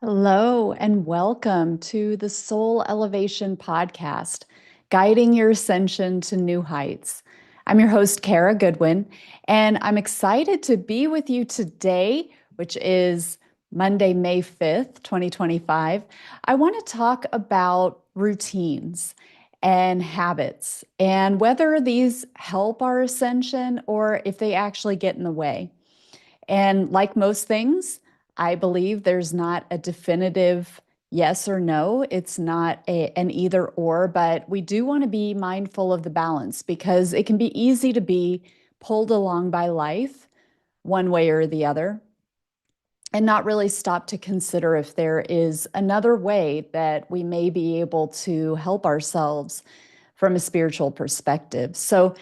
Hello, and welcome to the Soul Elevation Podcast, guiding your ascension to new heights. I'm your host, Kara Goodwin, and I'm excited to be with you today, which is Monday, May 5th, 2025. I want to talk about routines and habits and whether these help our ascension or if they actually get in the way. And like most things, I believe there's not a definitive yes or no. It's not an either or, but we do want to be mindful of the balance because it can be easy to be pulled along by life one way or the other and not really stop to consider if there is another way that we may be able to help ourselves from a spiritual perspective. So,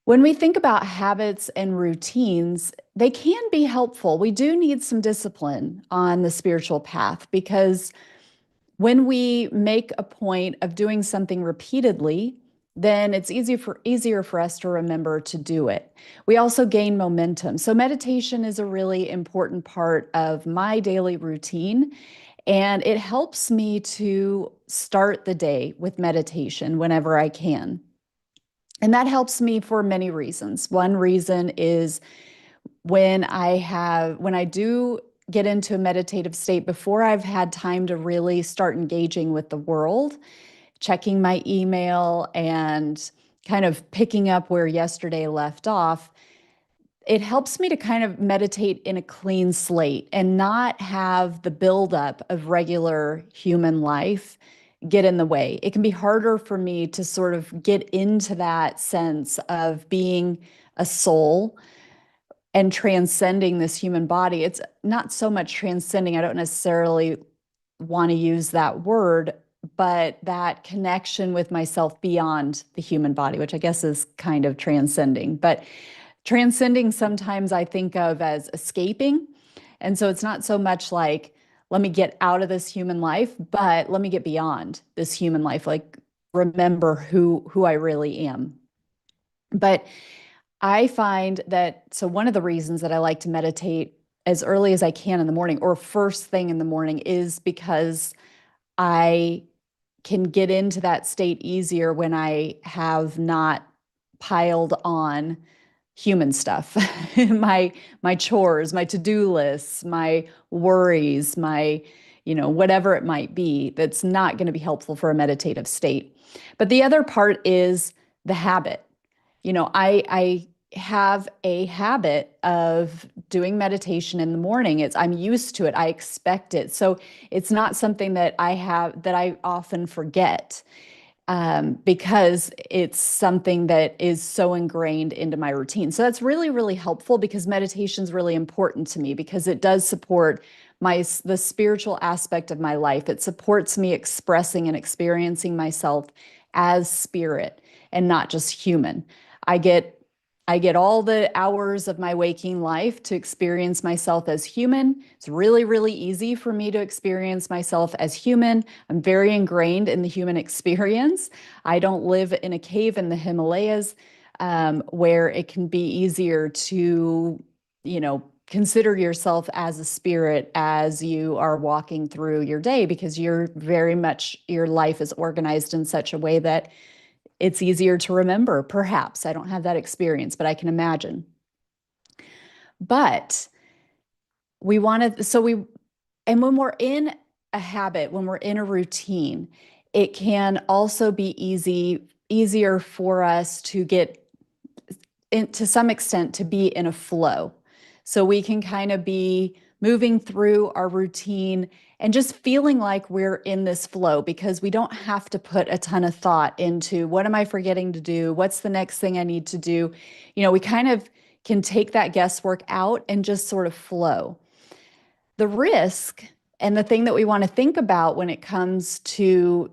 when we think about habits and routines, they can be helpful. We do need some discipline on the spiritual path because when we make a point of doing something repeatedly, then it's easier for us to remember to do it. We also gain momentum. So meditation is a really important part of my daily routine, and it helps me to start the day with meditation whenever I can. And that helps me for many reasons. One reason is when I do get into a meditative state before I've had time to really start engaging with the world, checking my email and kind of picking up where yesterday left off, it helps me to kind of meditate in a clean slate and not have the buildup of regular human life get in the way. It can be harder for me to sort of get into that sense of being a soul and transcending this human body. It's not so much transcending, I don't necessarily want to use that word, but that connection with myself beyond the human body, which I guess is kind of transcending. But transcending sometimes I think of as escaping. And so it's not so much like, let me get out of this human life, but let me get beyond this human life, like remember who I really am. But I find that, so one of the reasons that I like to meditate as early as I can in the morning or first thing in the morning is because I can get into that state easier when I have not piled on human stuff, my chores, my to-do lists, my worries, my whatever it might be that's not going to be helpful for a meditative state. But the other part is the habit. I have a habit of doing meditation in the morning. I'm used to it. I expect it. So it's not something that I often forget, because it's something that is so ingrained into my routine. So that's really, really helpful because meditation is really important to me because it does support the spiritual aspect of my life. It supports me expressing and experiencing myself as spirit and not just human. I get I get all the hours of my waking life to experience myself as human. It's really, really easy for me to experience myself as human. I'm very ingrained in the human experience. I don't live in a cave in the Himalayas, where it can be easier to, consider yourself as a spirit as you are walking through your day because your life is organized in such a way that it's easier to remember, perhaps. I don't have that experience, but I can imagine. But we want to, so we, and when we're in a habit, when we're in a routine, it can also be easier for us to get to some extent to be in a flow. So we can kind of be moving through our routine and just feeling like we're in this flow because we don't have to put a ton of thought into what am I forgetting to do? What's the next thing I need to do? We kind of can take that guesswork out and just sort of flow. The risk and the thing that we want to think about when it comes to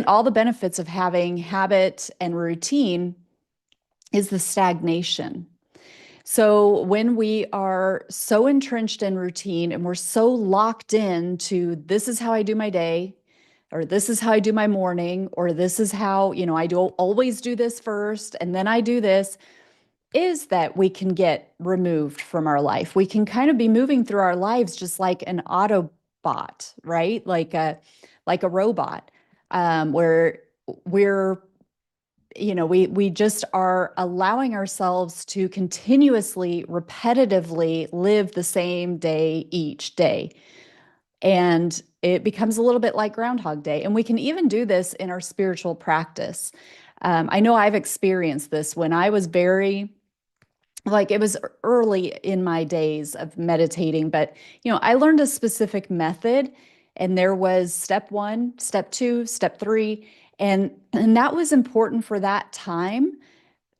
all the benefits of having habit and routine is the stagnation. So when we are so entrenched in routine and we're so locked in to this is how I do my day, or this is how I do my morning, or this is how, I do always do this first and then I do this, is that we can get removed from our life. We can kind of be moving through our lives just like an Autobot, right? Like a robot, where we're we just are allowing ourselves to continuously, repetitively live the same day each day. And it becomes a little bit like Groundhog Day. And we can even do this in our spiritual practice. I know I've experienced this when I was very, like, it was early in my days of meditating, but I learned a specific method, and there was step one, step two, step three, and that was important for that time,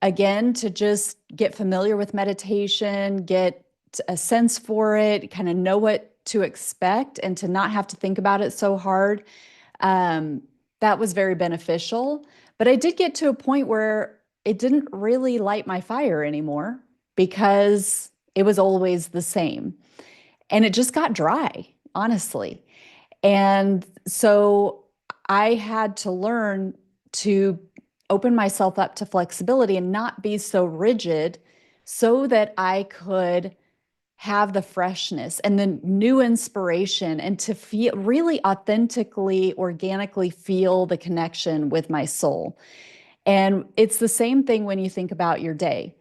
again, to just get familiar with meditation, get a sense for it, kind of know what to expect, and to not have to think about it so hard. Um, that was very beneficial. But I did get to a point where it didn't really light my fire anymore because it was always the same. And it just got dry, honestly. And so I had to learn to open myself up to flexibility and not be so rigid so that I could have the freshness and the new inspiration and to feel really authentically, organically feel the connection with my soul. And it's the same thing when you think about your day.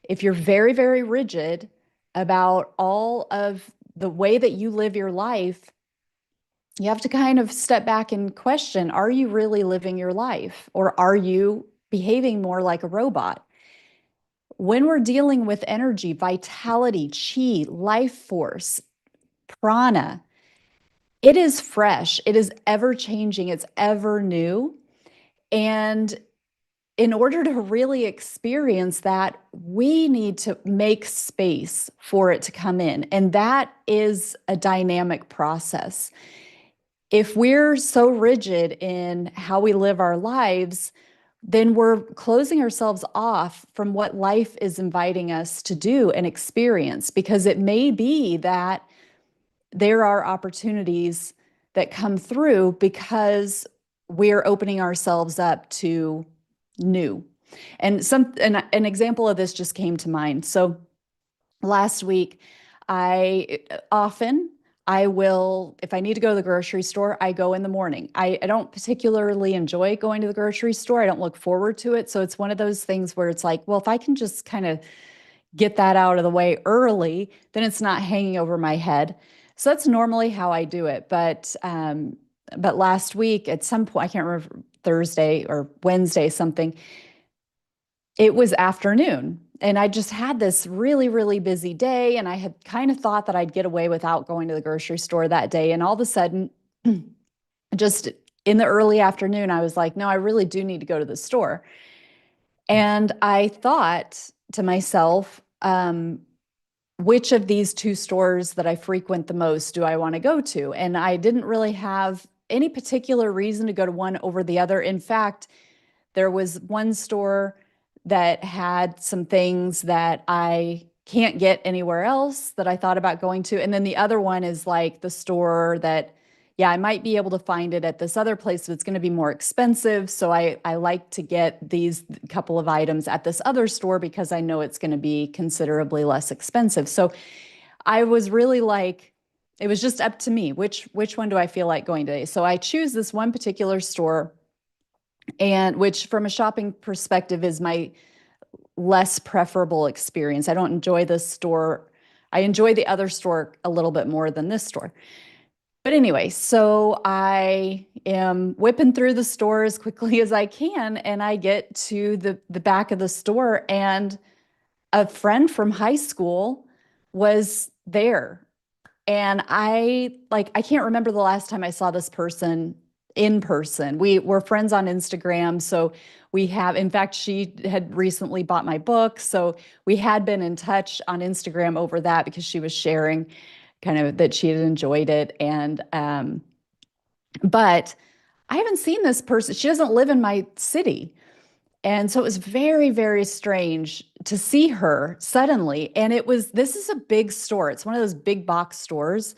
If you're very, very rigid about all of the way that you live your life, you have to kind of step back and question, are you really living your life, or are you behaving more like a robot? When we're dealing with energy, vitality, chi, life force, prana, it is fresh, it is ever changing, it's ever new. And in order to really experience that, we need to make space for it to come in. And that is a dynamic process. If we're so rigid in how we live our lives, then we're closing ourselves off from what life is inviting us to do and experience, because it may be that there are opportunities that come through because we're opening ourselves up to new. And an example of this just came to mind. So last week, I often I will, if I need to go to the grocery store, I go in the morning. I don't particularly enjoy going to the grocery store. I don't look forward to it. So it's one of those things where it's like, well, if I can just kind of get that out of the way early, then it's not hanging over my head. So that's normally how I do it. But last week at some point, I can't remember, Thursday or Wednesday, something, it was afternoon. And I just had this really, really busy day. And I had kind of thought that I'd get away without going to the grocery store that day. And all of a sudden, just in the early afternoon, I was like, no, I really do need to go to the store. And I thought to myself, which of these two stores that I frequent the most do I want to go to? And I didn't really have any particular reason to go to one over the other. In fact, there was one store that had some things that I can't get anywhere else that I thought about going to. And then the other one is like the store that, yeah, I might be able to find it at this other place, but it's going to be more expensive. So I like to get these couple of items at this other store because I know it's going to be considerably less expensive. So I was really like, it was just up to me. Which one do I feel like going today? So I choose this one particular store, and which from a shopping perspective is my less preferable experience. I don't enjoy this store. I enjoy the other store a little bit more than this store. But anyway, so I am whipping through the store as quickly as I can, and I get to the back of the store, and a friend from high school was there. And I can't remember the last time I saw this person in person. We were friends on Instagram. So we have, in fact, she had recently bought my book. So we had been in touch on Instagram over that because she was sharing kind of that she had enjoyed it. But I haven't seen this person. She doesn't live in my city. And so it was very, very strange to see her suddenly. And this is a big store. It's one of those big box stores.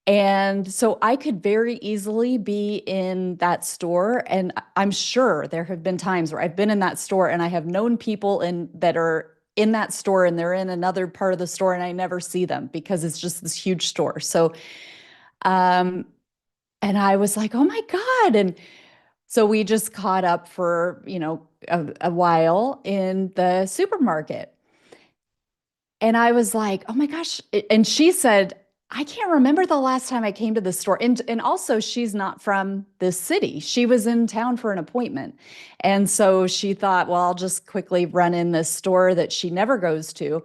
And so I could very easily be in that store. And I'm sure there have been times where I've been in that store and I have known people that are in that store and they're in another part of the store and I never see them because it's just this huge store. So, um, and I was like, oh my God. And so we just caught up for, a while in the supermarket. And I was like, oh my gosh. And she said, I can't remember the last time I came to the store. And also she's not from this city. She was in town for an appointment. And so she thought, well, I'll just quickly run in this store that she never goes to.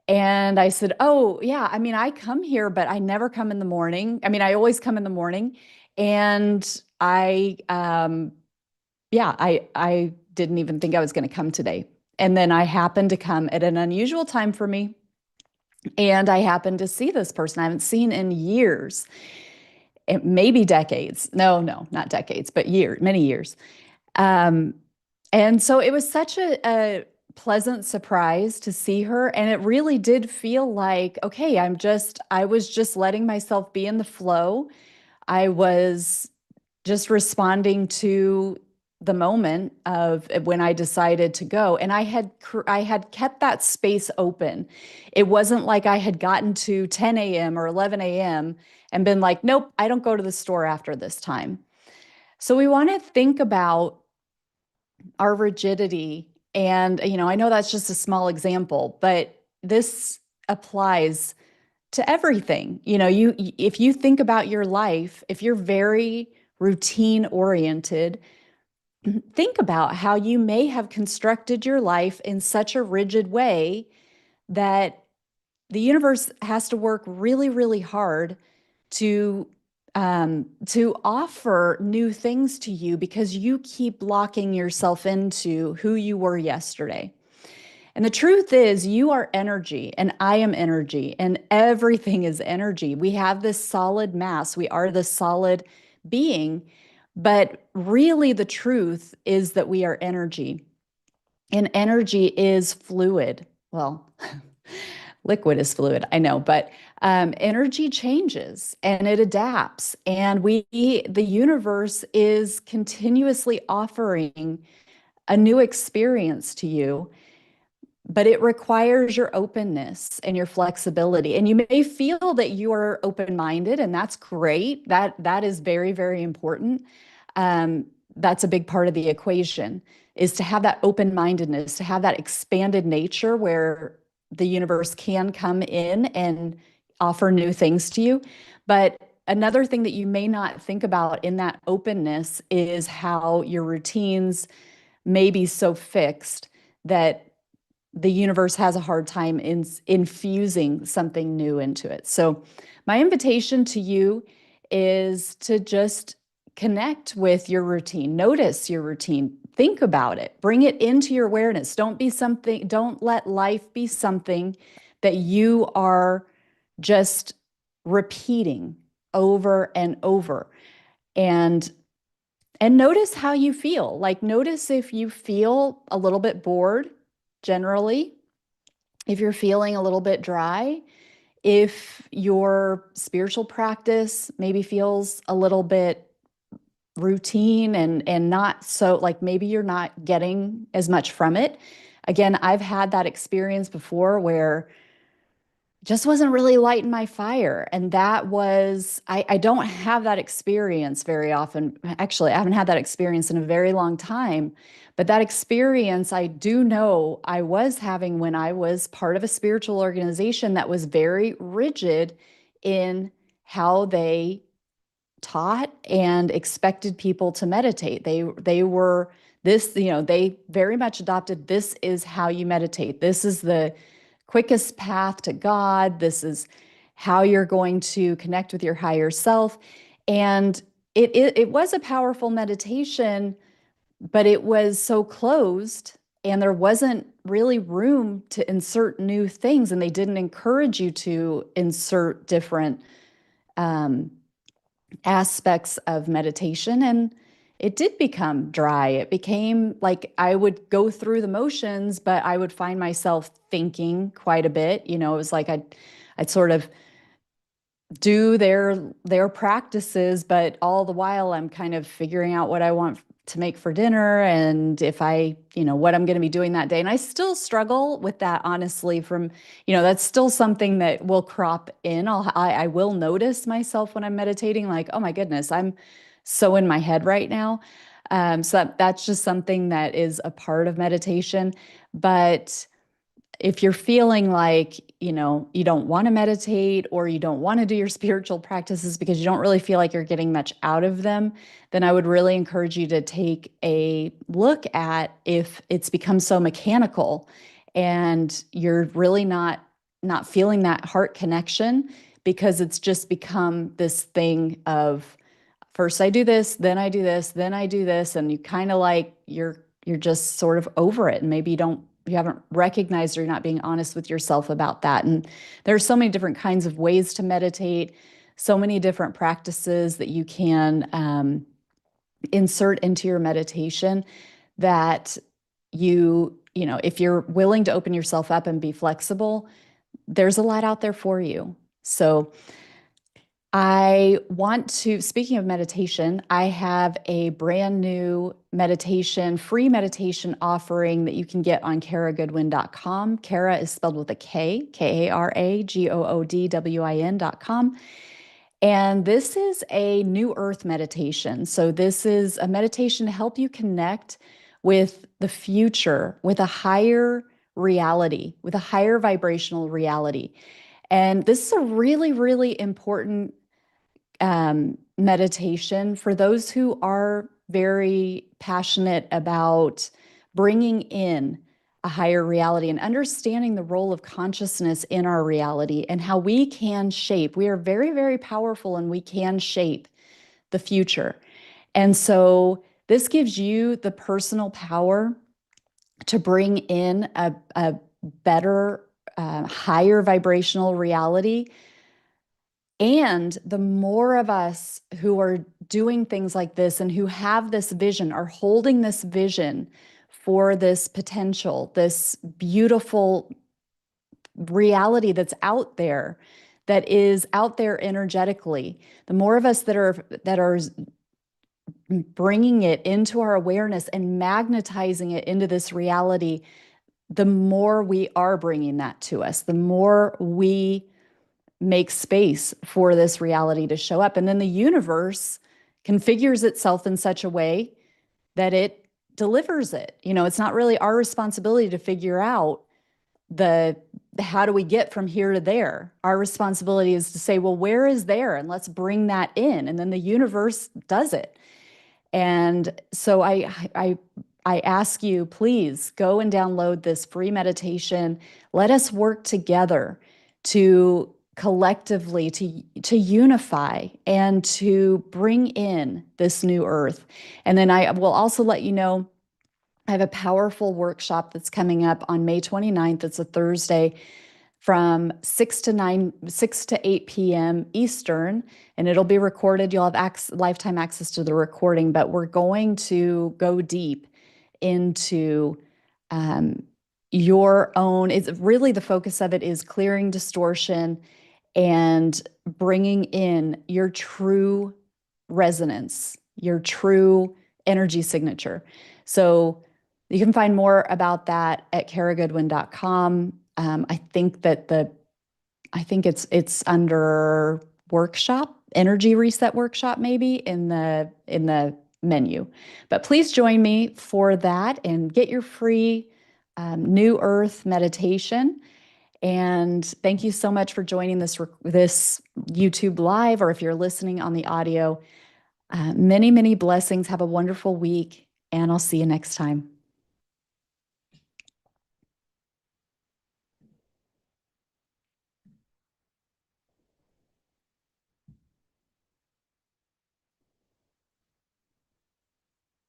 And I said, oh, yeah, I mean, I come here, but I never come in the morning. I mean, I always come in the morning. And I didn't even think I was going to come today. And then I happened to come at an unusual time for me. And I happened to see this person I haven't seen in years, maybe decades. No, no, not decades, but years, many years. Um, and so it was such a pleasant surprise to see her. And it really did feel like, okay, I was just letting myself be in the flow. I was just responding to the moment of when I decided to go. And I had kept that space open. It wasn't like I had gotten to 10 a.m. or 11 a.m. and been like, nope, I don't go to the store after this time. So we want to think about our rigidity. And, I know that's just a small example, but this applies to everything. If you think about your life, if you're very routine oriented, think about how you may have constructed your life in such a rigid way that the universe has to work really, really hard to to offer new things to you because you keep locking yourself into who you were yesterday. And the truth is, you are energy, and I am energy, and everything is energy. We have this solid mass, we are the solid being, but really the truth is that we are energy, and energy is fluid. Well, liquid is fluid, I know, but energy changes and it adapts, and the universe is continuously offering a new experience to you, but it requires your openness and your flexibility. And you may feel that you are open-minded, and that's great. That is very, very important. That's a big part of the equation, is to have that open-mindedness, to have that expanded nature where the universe can come in and offer new things to you. But another thing that you may not think about in that openness is how your routines may be so fixed that the universe has a hard time in infusing something new into it. So my invitation to you is to just connect with your routine, notice your routine, think about it, bring it into your awareness. Don't let life be something that you are just repeating over and over. And notice how you feel. Like, notice if you feel a little bit bored generally, if you're feeling a little bit dry, if your spiritual practice maybe feels a little bit routine and not so, like, maybe you're not getting as much from it. Again, I've had that experience before where just wasn't really lighting my fire. And that was, I don't have that experience very often. Actually, I haven't had that experience in a very long time. But that experience, I do know I was having when I was part of a spiritual organization that was very rigid in how they taught and expected people to meditate. They were this, they very much adopted, this is how you meditate. This is the quickest path to God. This is how you're going to connect with your higher self. And it was a powerful meditation, but it was so closed and there wasn't really room to insert new things. And they didn't encourage you to insert different aspects of meditation. And it did become dry. It became like I would go through the motions, but I would find myself thinking quite a bit. It was like I'd sort of do their practices, but all the while I'm kind of figuring out what I want to make for dinner and if I, what I'm going to be doing that day. And I still struggle with that, honestly, that's still something that will crop in. I will notice myself when I'm meditating, like, oh my goodness, I'm so in my head right now. So that's just something that is a part of meditation. But if you're feeling like, you don't want to meditate or you don't want to do your spiritual practices because you don't really feel like you're getting much out of them, then I would really encourage you to take a look at if it's become so mechanical and you're really not feeling that heart connection because it's just become this thing of first I do this, then I do this, then I do this, and you kind of like you're just sort of over it, and maybe you haven't recognized or you're not being honest with yourself about that. And there's so many different kinds of ways to meditate, so many different practices that you can insert into your meditation that if you're willing to open yourself up and be flexible, there's a lot out there for you. So speaking of meditation, I have a brand new free meditation offering that you can get on karagoodwin.com. Kara is spelled with a K, KaraGoodwin.com. And this is a new earth meditation. So this is a meditation to help you connect with the future, with a higher reality, with a higher vibrational reality. And this is a really, really important meditation for those who are very passionate about bringing in a higher reality and understanding the role of consciousness in our reality and how we can shape. We are very, very powerful and we can shape the future. And so this gives you the personal power to bring in a better, higher vibrational reality. And the more of us who are doing things like this and who have this vision, are holding this vision for this potential, this beautiful reality that's out there, that is out there energetically, the more of us that are bringing it into our awareness and magnetizing it into this reality, the more we are bringing that to us, the more we make space for this reality to show up. And then the universe configures itself in such a way that it delivers it. It's not really our responsibility to figure out how do we get from here to there. Our responsibility is to say, well, where is there? And let's bring that in. And then the universe does it. And so I ask you, please go and download this free meditation. Let us work together to collectively to unify and to bring in this new earth. And then I will also let you know I have a powerful workshop that's coming up on May 29th. It's a Thursday from 6 to 8 p.m. Eastern, and it'll be recorded. You'll have lifetime access to the recording, but we're going to go deep into your own. It's really, the focus of it is clearing distortion and bringing in your true resonance, your true energy signature. So you can find more about that at karagoodwin.com. I think it's under workshop, energy reset workshop, maybe in the menu. But please join me for that and get your free New Earth meditation. And thank you so much for joining this YouTube live, or if you're listening on the audio. Many, many blessings. Have a wonderful week, and I'll see you next time.